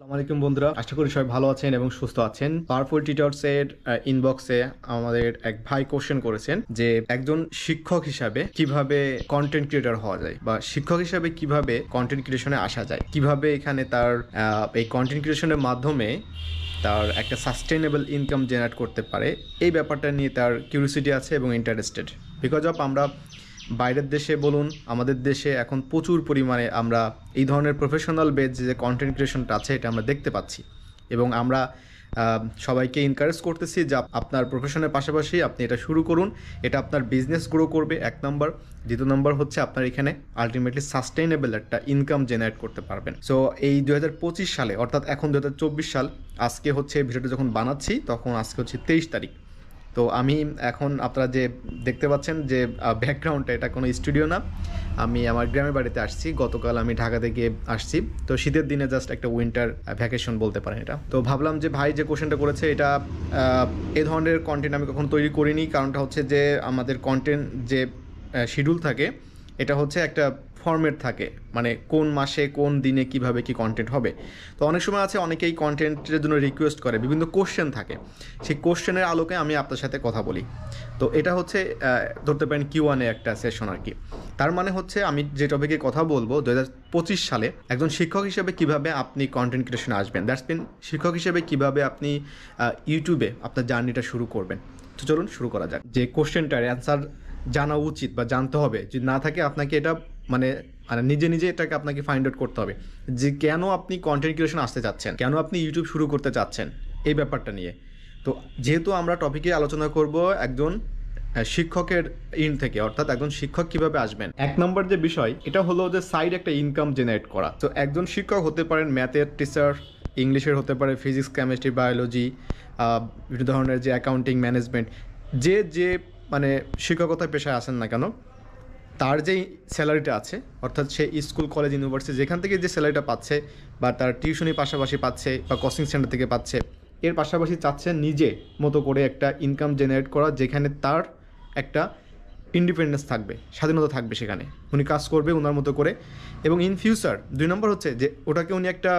আসসালামাইকুম বন্ধুরা, আশা করি সবাই ভালো আছেন এবং সুস্থ আছেন। পাওয়ারফুল টিউটরসের ইনবক্সে আমাদের এক ভাই কোশ্চেন করেছেন যে একজন শিক্ষক হিসাবে কিভাবে কন্টেন্ট ক্রিয়েটর হওয়া যায় বা শিক্ষক হিসাবে কিভাবে কন্টেন্ট ক্রিয়েশনে আসা যায়, কিভাবে এখানে তার এই কন্টেন্ট ক্রিয়েশনের মাধ্যমে তার একটা সাস্টেনেবল ইনকাম জেনারেট করতে পারে। এই ব্যাপারটা নিয়ে তার কিউরিওসিটি আছে এবং ইন্টারেস্টেড। বিকজ অফ আমরা বাইরের দেশে বলুন, আমাদের দেশে এখন প্রচুর পরিমাণে আমরা এই ধরনের প্রফেশনাল বেজ যে কন্টেন্ট ক্রিয়েশনটা আছে এটা আমরা দেখতে পাচ্ছি এবং আমরা সবাইকে এনকারেজ করতেছি যে আপনার প্রফেশনের পাশাপাশি আপনি এটা শুরু করুন। এটা আপনার বিজনেস গ্রো করবে, এক নম্বর। দ্বিতীয় নম্বর হচ্ছে আপনার এখানে আলটিমেটলি সাস্টেইনেবল একটা ইনকাম জেনারেট করতে পারবেন। সো এই 2025 সালে, অর্থাৎ এখন 2024 সাল, আজকে হচ্ছে ভিডিওটা যখন বানাচ্ছি তখন আজকে হচ্ছে 23 তারিখ। তো আমি এখন আপনারা যে দেখতে পাচ্ছেন যে ব্যাকগ্রাউন্ডটা, এটা কোনো স্টুডিও না, আমি আমার গ্রামের বাড়িতে আসছি। গতকাল আমি ঢাকা থেকে আসছি। তো শীতের দিনে জাস্ট একটা উইন্টার ভ্যাকেশন বলতে পারেন এটা। তো ভাবলাম যে ভাই যে কোশ্চেনটা করেছে এটা এই ধরনের কন্টেন্ট আমি কখনো তৈরি করিনি। কারণটা হচ্ছে যে আমাদের কন্টেন্ট যে শিডিউল থাকে এটা হচ্ছে একটা ফরম্যাট থাকে, মানে কোন মাসে কোন দিনে কিভাবে কি কন্টেন্ট হবে। তো অনেক সময় আছে অনেকেই কন্টেন্টের জন্য রিকোয়েস্ট করে, বিভিন্ন কোশ্চেন থাকে, সেই কোশ্চেনের আলোকে আমি আপনার সাথে কথা বলি। তো এটা হচ্ছে ধরতে পারেন Q1 একটা সেশন আর কি। তার মানে হচ্ছে আমি যে টপিকে কথা বলবো 2025 সালে একজন শিক্ষক হিসেবে কিভাবে আপনি কন্টেন্ট ক্রিয়েশনে আসবেন, দ্যাটস মিন শিক্ষক হিসেবে কিভাবে আপনি ইউটিউবে আপনার জার্নিটা শুরু করবেন। তো চলুন শুরু করা যাক। যে কোশ্চেনটার অ্যান্সার জানা উচিত বা জানতে হবে, যদি না থাকে আপনাকে এটা মানে নিজে নিজে এটাকে আপনাকে ফাইন্ড আউট করতে হবে যে কেন আপনি কন্টেন্ট ক্রিয়েশন আসতে চাচ্ছেন, কেন আপনি ইউটিউব শুরু করতে চাচ্ছেন, এই ব্যাপারটা নিয়ে। তো যেহেতু আমরা টপিকে আলোচনা করব একজন শিক্ষকের থেকে, অর্থাৎ একজন শিক্ষক কিভাবে আসবেন, এক নম্বর যে বিষয় এটা হলো যে সাইড একটা ইনকাম জেনারেট করা। তো একজন শিক্ষক হতে পারেন ম্যাথের টিচার, ইংলিশের হতে পারে ফিজিক্স, কেমিস্ট্রি, বায়োলজি, বিভিন্ন ধরনের যে অ্যাকাউন্টিং, ম্যানেজমেন্ট, যে মানে শিক্ষকতার পেশায় আসেন না কেন, তার যেই স্যালারিটা আছে, অর্থাৎ সে স্কুল, কলেজ, ইউনিভার্সিটি যেখান থেকে যে স্যালারিটা পাচ্ছে বা তার টিউশনির পাশাপাশি পাচ্ছে বা কোচিং সেন্টার থেকে পাচ্ছে, এর পাশাপাশি চাচ্ছে নিজে মতো করে একটা ইনকাম জেনারেট করা, যেখানে তার একটা ইন্ডিপেন্ডেন্স থাকবে, স্বাধীনতা থাকবে, সেখানে উনি কাজ করবে ওনার মতো করে। এবং ইন ফিউচার দুই নম্বর হচ্ছে যে ওটাকে উনি একটা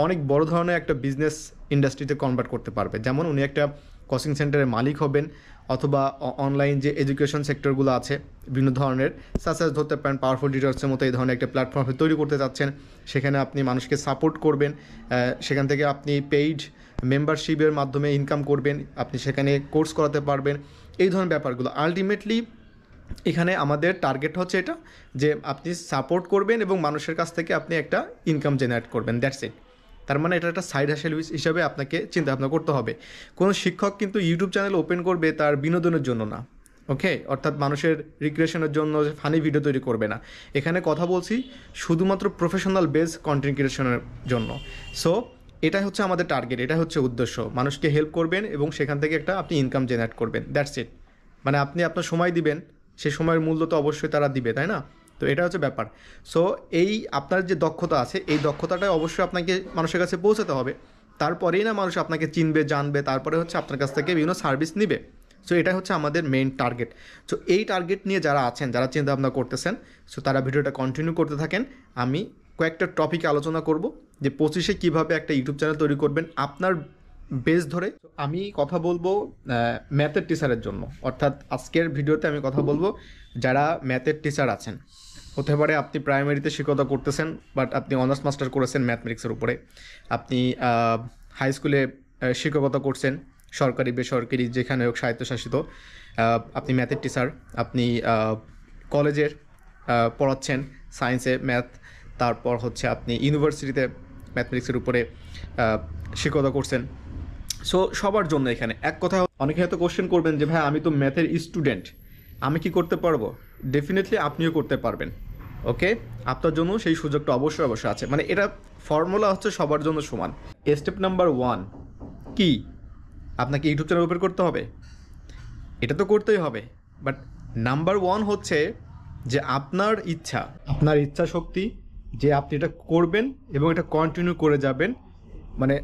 অনেক বড় ধরনের একটা বিজনেস ইন্ডাস্ট্রিতে কনভার্ট করতে পারবে। যেমন উনি একটা কোচিং সেন্টারের মালিক হবেন, অথবা অনলাইন যে এডুকেশন সেক্টরগুলো আছে বিভিন্ন ধরনের, সাসেস ধরতে পারেন পাওয়ারফুল টিউটরসের মতো এই ধরনের একটা প্ল্যাটফর্ম তৈরি করতে চাচ্ছেন। সেখানে আপনি মানুষকে সাপোর্ট করবেন, সেখান থেকে আপনি পেইড মেম্বারশিপের মাধ্যমে ইনকাম করবেন, আপনি সেখানে কোর্স করাতে পারবেন, এই ধরনের ব্যাপারগুলো। আলটিমেটলি এখানে আমাদের টার্গেট হচ্ছে এটা যে আপনি সাপোর্ট করবেন এবং মানুষের কাছ থেকে আপনি একটা ইনকাম জেনারেট করবেন, দ্যাটস ইট। তার মানে এটা একটা সাইড হাসেল হিসাবে আপনাকে চিন্তা ভাবনা করতে হবে। কোনো শিক্ষক কিন্তু ইউটিউব চ্যানেল ওপেন করবে তার বিনোদনের জন্য না, ওকে, অর্থাৎ মানুষের রিক্রিয়েশনের জন্য ফানি ভিডিও তৈরি করবে না। এখানে কথা বলছি শুধুমাত্র প্রফেশনাল বেস কন্টেন্ট ক্রিয়েশনের জন্য। সো এটাই হচ্ছে আমাদের টার্গেট, এটা হচ্ছে উদ্দেশ্য, মানুষকে হেল্প করবেন এবং সেখান থেকে একটা আপনি ইনকাম জেনারেট করবেন, দ্যাটস ইট। মানে আপনি আপনার সময় দিবেন, সেই সময়ের মূল্য তো অবশ্যই তারা দিবে, তাই না? তো এটা হচ্ছে ব্যাপার। সো এই আপনার যে দক্ষতা আছে, এই দক্ষতাটা অবশ্যই আপনাকে মানুষের কাছে পৌঁছাতে হবে, তারপরেই না মানুষ আপনাকে চিনবে, জানবে, তারপরে হচ্ছে আপনার কাছ থেকে বিভিন্ন সার্ভিস নিবে। সো এটা হচ্ছে আমাদের মেইন টার্গেট। সো এই টার্গেট নিয়ে যারা আছেন, যারা চিন্তা ভাবনা করতেছেন, সো তারা ভিডিওটা কন্টিনিউ করতে থাকেন। আমি কয়েকটা টপিকে আলোচনা করব যে 25-এ কীভাবে একটা ইউটিউব চ্যানেল তৈরি করবেন আপনার বেস ধরে। আমি কথা বলবো ম্যাথের টিচারের জন্য, অর্থাৎ আজকের ভিডিওতে আমি কথা বলবো যারা ম্যাথের টিচার আছেন। হতে পারে আপনি প্রাইমারিতে শিক্ষকতা করতেছেন, বাট আপনি অনার্স মাস্টার করেছেন ম্যাথমেটিক্সের উপরে, আপনি হাই স্কুলে শিক্ষকতা করছেন, সরকারি বেসরকারি যেখানে হোক, স্বায়ত্তশাসিত, আপনি ম্যাথের টিচার, আপনি কলেজের পড়াচ্ছেন সায়েন্সে ম্যাথ, তারপর হচ্ছে আপনি ইউনিভার্সিটিতে ম্যাথমেটিক্সের উপরে শিক্ষকতা করছেন। সো সবার জন্য এখানে এক কথা। অনেকে হয়তো কোশ্চেন করবেন যে ভাই আমি তো ম্যাথের স্টুডেন্ট, আমি কি করতে পারবো? ডেফিনেটলি আপনিও করতে পারবেন, ওকে। আপনার জন্য সেই সুযোগটা অবশ্যই অবশ্যই আছে। মানে এটা ফর্মুলা হচ্ছে সবার জন্য সমান। স্টেপ নাম্বার 1 কি? আপনাকে ইউটিউব চ্যানেল ওপেন করতে হবে, এটা তো করতেই হবে, বাট নাম্বার 1 হচ্ছে যে আপনার ইচ্ছা, আপনার ইচ্ছা শক্তি, যে আপনি এটা করবেন এবং এটা কন্টিনিউ করে যাবেন, মানে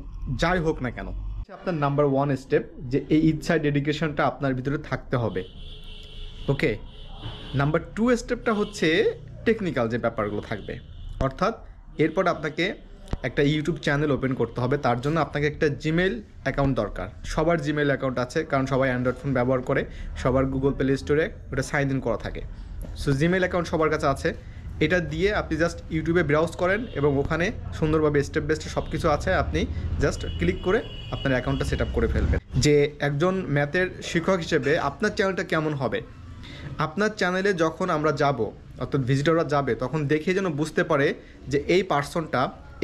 যাই হোক না কেন। আপনার নাম্বার 1 স্টেপ যে এই ইচ্ছা, ডেডিকেশনটা আপনার ভিতরে থাকতে হবে, ওকে। নাম্বার 2 স্টেপটা হচ্ছে টেকনিক্যাল যে ব্যাপারগুলো থাকবে, অর্থাৎ এরপর আপনাকে একটা ইউটিউব চ্যানেল ওপেন করতে হবে, তার জন্য আপনাকে একটা জিমেইল অ্যাকাউন্ট দরকার। সবার জিমেইল অ্যাকাউন্ট আছে, কারণ সবাই অ্যান্ড্রয়েড ফোন ব্যবহার করে, সবার গুগল প্লে স্টোরে ওটা সাইন ইন করা থাকে। সো জিমেইল অ্যাকাউন্ট সবার কাছে আছে। এটা দিয়ে আপনি জাস্ট ইউটিউবে ব্রাউজ করেন এবং ওখানে সুন্দরভাবে স্টেপ বাই স্টেপ সব কিছু আছে, আপনি জাস্ট ক্লিক করে আপনার অ্যাকাউন্টটা সেট আপ করে ফেলবেন। যে একজন ম্যাথের শিক্ষক হিসেবে আপনার চ্যানেলটা কেমন হবে, আপনার চ্যানেলে যখন আমরা যাব, অর্থাৎ ভিজিটররা যাবে, তখন দেখে যেন বুঝতে পারে যে এই পার্সনটা,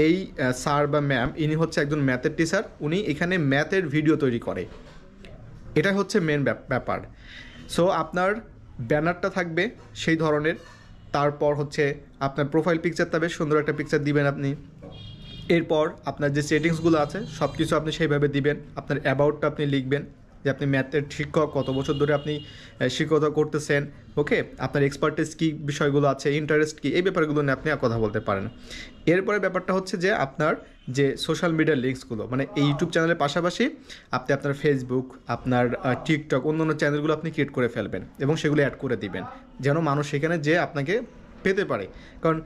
এই স্যার বা ম্যাম, ইনি হচ্ছে একজন ম্যাথের টিচার, উনি এখানে ম্যাথের ভিডিও তৈরি করে। এটাই হচ্ছে মেন ব্যাপার। সো আপনার ব্যানারটা থাকবে সেই ধরনের, তারপর হচ্ছে আপনার প্রোফাইল পিকচারটা বেশ সুন্দর একটা পিকচার দিবেন আপনি। এরপর আপনার যে সেটিংসগুলো আছে সব কিছু আপনি সেইভাবে দিবেন। আপনার অ্যাবাউটটা আপনি লিখবেন যে আপনি ম্যাথের শিক্ষক, কত বছর ধরে আপনি শিক্ষকতা করতেছেন, ওকে, আপনার এক্সপার্টিস কী বিষয়গুলো আছে, ইন্টারেস্ট কী, এই ব্যাপারগুলো নিয়ে আপনি কথা বলতে পারেন। এরপরে ব্যাপারটা হচ্ছে যে আপনার যে সোশ্যাল মিডিয়ার লিঙ্কসগুলো, মানে এই ইউটিউব চ্যানেলের পাশাপাশি আপনি আপনার ফেসবুক, আপনার টিকটক, অন্য চ্যানেলগুলো আপনি ক্রিয়েট করে ফেলবেন এবং সেগুলো অ্যাড করে দিবেন, যেন মানুষ সেখানে যে আপনাকে পেতে পারে। কারণ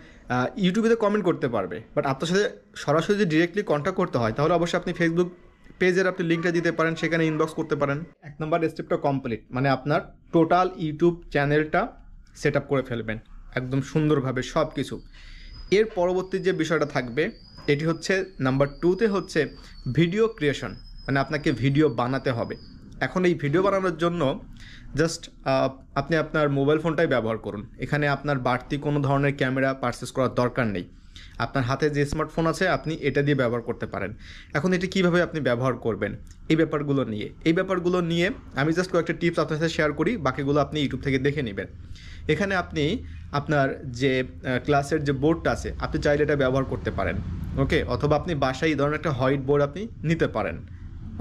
ইউটিউবে তো কমেন্ট করতে পারবে, বাট আপনার সাথে সরাসরি যদি ডিরেক্টলি কন্ট্যাক্ট করতে হয় তাহলে অবশ্যই আপনি ফেসবুক পেজের আপনি লিঙ্কটা দিতে পারেন, সেখানে ইনবক্স করতে পারেন। 1 নম্বর স্টেপটা কমপ্লিট, মানে আপনার টোটাল ইউটিউব চ্যানেলটা সেট আপ করে ফেলবেন একদম সুন্দরভাবে সব কিছু। এর পরবর্তী যে বিষয়টা থাকবে এটি হচ্ছে নাম্বার 2তে হচ্ছে ভিডিও ক্রিয়েশন, মানে আপনাকে ভিডিও বানাতে হবে। এখন এই ভিডিও বানানোর জন্য জাস্ট আপনি আপনার মোবাইল ফোনটাই ব্যবহার করুন। এখানে আপনার বাড়তি কোনো ধরনের ক্যামেরা পারচেস করার দরকার নেই। আপনার হাতে যে স্মার্টফোন আছে আপনি এটা দিয়ে ব্যবহার করতে পারেন। এখন এটি কীভাবে আপনি ব্যবহার করবেন এই ব্যাপারগুলো নিয়ে আমি জাস্ট কয়েকটা টিপস আপনার সাথে শেয়ার করি, বাকিগুলো আপনি ইউটিউব থেকে দেখে নেবেন। এখানে আপনি আপনার যে ক্লাসের যে বোর্ডটা আছে আপনি চাইলে এটা ব্যবহার করতে পারেন, ওকে, অথবা আপনি বাসায় এই ধরনের একটা হোয়াইট বোর্ড আপনি নিতে পারেন,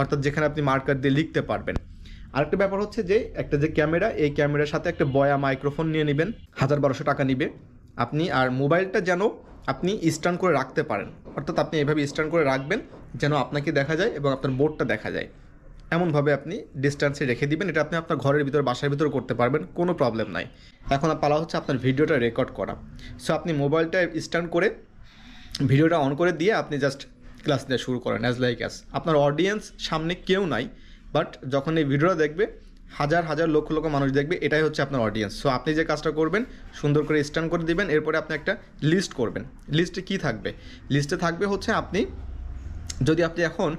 অর্থাৎ যেখানে আপনি মার্কার দিয়ে লিখতে পারবেন। আরেকটা ব্যাপার হচ্ছে যে একটা যে ক্যামেরা, এই ক্যামেরার সাথে একটা বয়া মাইক্রোফোন নিয়ে নেবেন, 1200 টাকা নিবে আপনি। আর মোবাইলটা যেন আপনি স্ট্যান্ড করে রাখতে পারেন, অর্থাৎ আপনি এভাবে স্ট্যান্ড করে রাখবেন যেন আপনাকে দেখা যায় এবং আপনার বোর্ডটা দেখা যায়, এমনভাবে আপনি ডিস্ট্যান্সে রেখে দিবেন। এটা আপনি আপনার ঘরের ভিতর, বাসার ভিতরে করতে পারবেন, কোনো প্রবলেম নাই। এখন পালা হচ্ছে আপনার ভিডিওটা রেকর্ড করা। সো আপনি মোবাইলটা স্ট্যান্ড করে ভিডিওটা অন করে দিয়ে আপনি জাস্ট ক্লাস দেওয়া শুরু করেন অ্যাজ আপনার অডিয়েন্স সামনে কেউ নাই, বাট যখন এই ভিডিওটা দেখবে হাজার হাজার লক্ষ লক্ষ মানুষ দেখবে, এটাই হচ্ছে আপনার অডিয়েন্স। সো আপনি যে কাজটা করবেন সুন্দর করে স্ট্যান্ড করে দিবেন, এরপরে আপনি একটা লিস্ট করবেন। লিস্টে কী থাকবে? লিস্টে থাকবে হচ্ছে আপনি যদি আপনি এখন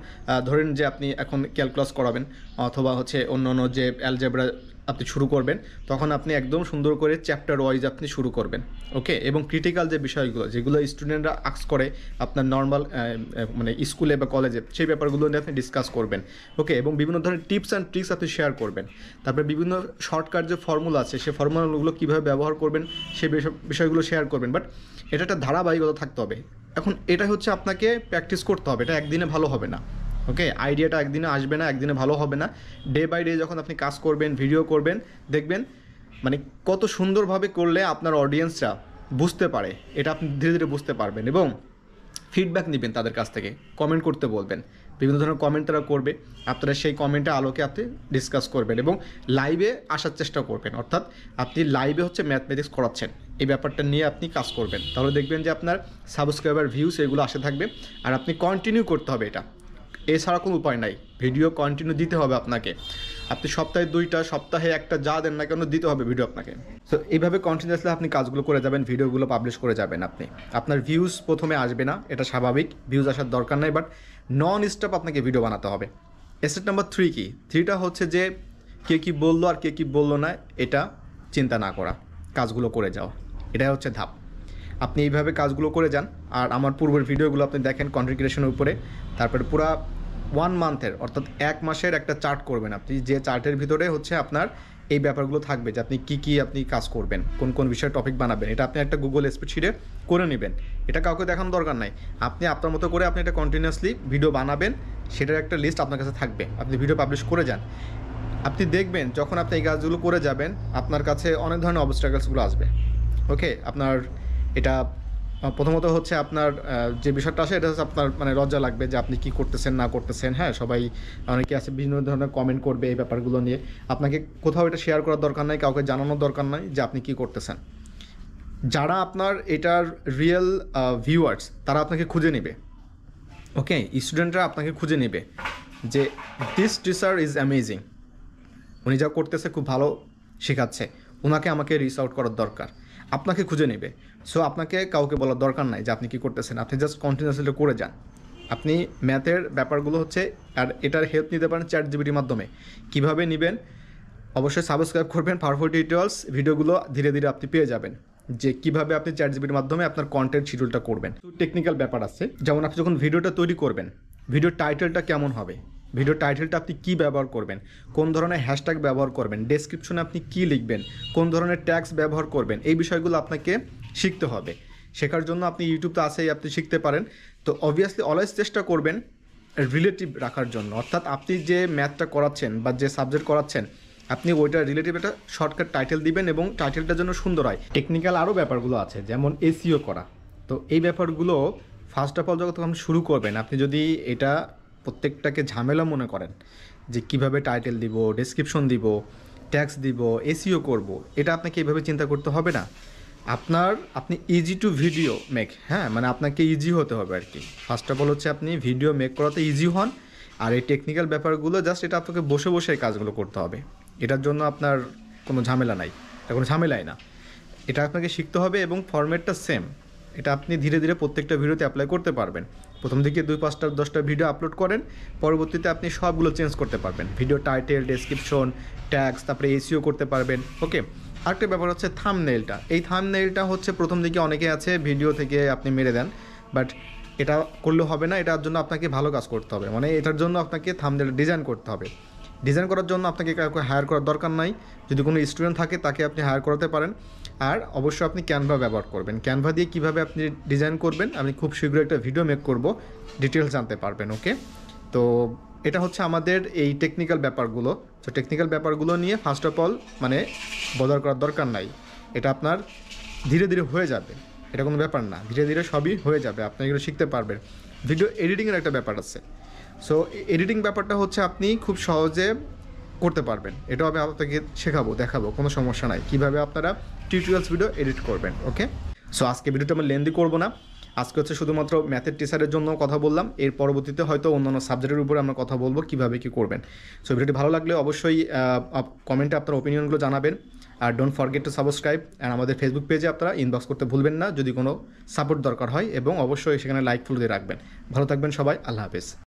ধরেন যে আপনি এখন ক্যালকুলাস করাবেন অথবা হচ্ছে অন্য যে অ্যালজেব্রা আপনি শুরু করবেন, তখন আপনি একদম সুন্দর করে চ্যাপ্টার ওয়াইজ আপনি শুরু করবেন, ওকে। এবং ক্রিটিক্যাল যে বিষয়গুলো যেগুলো স্টুডেন্টরা আস্ক করে আপনার নর্মাল মানে স্কুলে বা কলেজে, সেই ব্যাপারগুলো নিয়ে আপনি ডিসকাস করবেন, ওকে। এবং বিভিন্ন ধরনের টিপস অ্যান্ড ট্রিক্স আপনি শেয়ার করবেন। তারপরে বিভিন্ন শর্টকাট যে ফর্মুলা আছে সেই ফর্মুলাগুলো কীভাবে ব্যবহার করবেন সেই বিষয়গুলো শেয়ার করবেন। বাট এটা একটা ধারাবাহিকতা থাকতে হবে। এখন এটা হচ্ছে আপনাকে প্র্যাকটিস করতে হবে, এটা একদিনে ভালো হবে না, ওকে। আইডিয়াটা একদিনে আসবে না, একদিনে ভালো হবে না। ডে বাই ডে যখন আপনি কাজ করবেন, ভিডিও করবেন, দেখবেন মানে কত সুন্দরভাবে করলে আপনার অডিয়েন্সরা বুঝতে পারে, এটা আপনি ধীরে ধীরে বুঝতে পারবেন। এবং ফিডব্যাক নেবেন তাদের কাছ থেকে, কমেন্ট করতে বলবেন, বিভিন্ন ধরনের কমেন্ট তারা করবে, আপনারা সেই কমেন্টের আলোকে আপনি ডিসকাস করবেন এবং লাইভে আসার চেষ্টা করবেন। অর্থাৎ আপনি লাইভে হচ্ছে ম্যাথমেটিক্স করাচ্ছেন, এই ব্যাপারটা নিয়ে আপনি কাজ করবেন, তাহলে দেখবেন যে আপনার সাবস্ক্রাইবার ভিউস এগুলো আসে থাকবে। আর আপনি কন্টিনিউ করতে হবে এটা, এছাড়া কোনো উপায় নাই। ভিডিও কন্টিনিউ দিতে হবে আপনাকে। আপনি সপ্তাহে 2টা, সপ্তাহে 1টা, যা দেন না কেন দিতে হবে ভিডিও আপনাকে। সো এইভাবে কন্টিনিউয়াসলি আপনি কাজগুলো করে যাবেন, ভিডিওগুলো পাবলিশ করে যাবেন। আপনার ভিউজ প্রথমে আসবে না, এটা স্বাভাবিক, ভিউজ আসার দরকার নাই, বাট নন স্টপ আপনাকে ভিডিও বানাতে হবে। স্টেপ নাম্বার 3 কি? 3টা হচ্ছে যে কে কী বললো আর কে কী বললো না এটা চিন্তা না করা, কাজগুলো করে যাওয়া, এটাই হচ্ছে ধাপ। আপনি এইভাবে কাজগুলো করে যান। আর আমার পূর্বের ভিডিওগুলো আপনি দেখেন কন্টেন্ট ক্রিয়েশনের উপরে, তারপরে পুরো 1 মান্থের অর্থাৎ 1 মাসের একটা চার্ট করবেন আপনি, যে চার্টের ভিতরে হচ্ছে আপনার এই ব্যাপারগুলো থাকবে যে আপনি কী আপনি কাজ করবেন, কোন কোন বিষয়ে টপিক বানাবেন, এটা আপনি একটা গুগল স্প্রেডশিটে করে নেবেন। এটা কাউকে দেখানোর দরকার নাই, আপনি আপনার মতো করে আপনি এটা কন্টিনিউয়াসলি ভিডিও বানাবেন, সেটার একটা লিস্ট আপনার কাছে থাকবে, আপনি ভিডিও পাবলিশ করে যান। আপনি দেখবেন যখন আপনি এই কাজগুলো করে যাবেন আপনার কাছে অনেক ধরনের অবস্ট্রাগলসগুলো আসবে, ওকে। আপনার এটা প্রথমত হচ্ছে আপনার যে বিষয়টা আসে এটা হচ্ছে আপনার মানে লজ্জা লাগবে যে আপনি কী করতেছেন না করতেছেন, হ্যাঁ। সবাই অনেকে আছে বিভিন্ন ধরনের কমেন্ট করবে এই ব্যাপারগুলো নিয়ে, আপনাকে কোথাও এটা শেয়ার করার দরকার নাই, কাউকে জানানোর দরকার নাই যে আপনি কী করতেছেন। যারা আপনার এটার রিয়েল ভিউয়ার্স তারা আপনাকে খুঁজে নেবে, ওকে, স্টুডেন্টরা আপনাকে খুঁজে নেবে যে দিস টিচার ইজ অ্যামেজিং, উনি যা করতেছে খুব ভালো শেখাচ্ছে, ওনাকে আমাকে রিচ আউট করার দরকার, আপনাকে খুঁজে নেবে। সো আপনাকে কাউকে বলার দরকার নাই যে আপনি কী করতেছেন, আপনি জাস্ট কন্টিনিউয়াসলি করে যান। আপনি ম্যাথের ব্যাপারগুলো হচ্ছে, আর এটার হেল্প নিতে পারেন চ্যাটজিপিটির মাধ্যমে। কীভাবে নেবেন, অবশ্যই সাবস্ক্রাইব করবেন পাওয়ারফুল টিউটোরিয়ালস, ভিডিওগুলো ধীরে ধীরে আপনি পেয়ে যাবেন যে কীভাবে আপনি চ্যাটজিপিটির মাধ্যমে আপনার কন্টেন্ট শিডিউলটা করবেন। টেকনিক্যাল ব্যাপার আছে, যেমন আপনি যখন ভিডিওটা তৈরি করবেন, ভিডিওর টাইটেলটা কেমন হবে, ভিডিও টাইটেলটা আপনি কী ব্যবহার করবেন, কোন ধরনের হ্যাশট্যাগ ব্যবহার করবেন, ডেসক্রিপশনে আপনি কী লিখবেন, কোন ধরনের ট্যাগস ব্যবহার করবেন, এই বিষয়গুলো আপনাকে শিখতে হবে। শেখার জন্য আপনি ইউটিউব তো আছেই, আপনি শিখতে পারেন। তো অবভিয়াসলি অলওয়েজ চেষ্টা করবেন রিলেটিভ রাখার জন্য, অর্থাৎ আপনি যে ম্যাথটা করাচ্ছেন বা যে সাবজেক্ট করাচ্ছেন আপনি ওইটা রিলেটিভ একটা শর্টকাট টাইটেল দিবেন এবং টাইটেলটার জন্য সুন্দর হয়। টেকনিক্যাল আরও ব্যাপারগুলো আছে, যেমন এসইও করা। তো এই ব্যাপারগুলো ফার্স্ট অফ অল যখন আপনি শুরু করবেন, আপনি যদি এটা প্রত্যেকটাকে ঝামেলা মনে করেন যে কিভাবে টাইটেল দিব, ডেসক্রিপশন দিব, ট্যাক্স দিব, এসইও করব, এটা আপনাকে এইভাবে চিন্তা করতে হবে না। আপনি ইজি টু ভিডিও মেক, হ্যাঁ, মানে আপনাকে ইজি হতে হবে আর কি। ফার্স্ট অফ অল হচ্ছে আপনি ভিডিও মেক করাতে ইজি হন, আর এই টেকনিক্যাল ব্যাপারগুলো জাস্ট এটা আপনাকে বসে বসে এই কাজগুলো করতে হবে। এটার জন্য আপনার কোনো ঝামেলা নাই, এটা কোনো ঝামেলাই না। এটা আপনাকে শিখতে হবে এবং ফরম্যাটটা সেম, এটা আপনি ধীরে ধীরে প্রত্যেকটা ভিডিওতে অ্যাপ্লাই করতে পারবেন। প্রথম দিকে 2-5টা 10টা ভিডিও আপলোড করেন, পরবর্তীতে আপনি সবগুলো চেঞ্জ করতে পারবেন, ভিডিও টাইটেল, ডেসক্রিপশন, ট্যাগস, তারপরে এসইও করতে পারবেন। ওকে, আরেকটা ব্যাপার হচ্ছে থাম্বনেইলটা। এই থাম্বনেইলটা হচ্ছে প্রথম দিকে অনেকে আছে ভিডিও থেকে আপনি মেরে দেন, বাট এটা করলে হবে না, এটার জন্য আপনাকে ভালো কাজ করতে হবে, মানে এটার জন্য আপনাকে থাম্বনেইল ডিজাইন করতে হবে। ডিজাইন করার জন্য আপনাকে কাউকে হায়ার করার দরকার নাই, যদি কোনো স্টুডেন্ট থাকে তাকে আপনি হায়ার করাতে পারেন। আর অবশ্যই আপনি ক্যানভা ব্যবহার করবেন। ক্যানভা দিয়ে কীভাবে আপনি ডিজাইন করবেন আমি খুব শীঘ্রই একটা ভিডিও মেক করব, ডিটেলস জানতে পারবেন। ওকে, তো এটা হচ্ছে আমাদের এই টেকনিক্যাল ব্যাপারগুলো। তো টেকনিক্যাল ব্যাপারগুলো নিয়ে ফার্স্ট অফ অল মানে বদার করার দরকার নাই, এটা আপনার ধীরে ধীরে হয়ে যাবে, এটা কোনো ব্যাপার না, ধীরে ধীরে সবই হয়ে যাবে, আপনি এগুলো শিখতে পারবেন। ভিডিও এডিটিংয়ের একটা ব্যাপার আছে, সো এডিটিং ব্যাপারটা হচ্ছে আপনি খুব সহজে করতে পারবেন, এটাও আমি আপনাকে শেখাবো, দেখাবো, কোনো সমস্যা নাই কীভাবে আপনারা টিউটোরিয়ালস ভিডিও এডিট করবেন। ওকে, সো আজকে ভিডিওটা আমি লেন্দি করবো না, আজকে হচ্ছে শুধুমাত্র ম্যাথের টিচারের জন্য কথা বললাম, এর পরবর্তীতে হয়তো অন্যান্য সাবজেক্টের উপরে আমরা কথা বলবো কীভাবে কী করবেন। সো ভিডিওটি ভালো লাগলে অবশ্যই কমেন্টে আপনার ওপিনিয়নগুলো জানাবেন, আর don't forget to subscribe, and আমাদের ফেসবুক পেজে আপনারা ইনবক্স করতে ভুলবেন না যদি কোনো সাপোর্ট দরকার হয়, এবং অবশ্যই সেখানে লাইক ফলো দিয়ে রাখবেন। ভালো থাকবেন সবাই, আল্লাহ হাফেজ।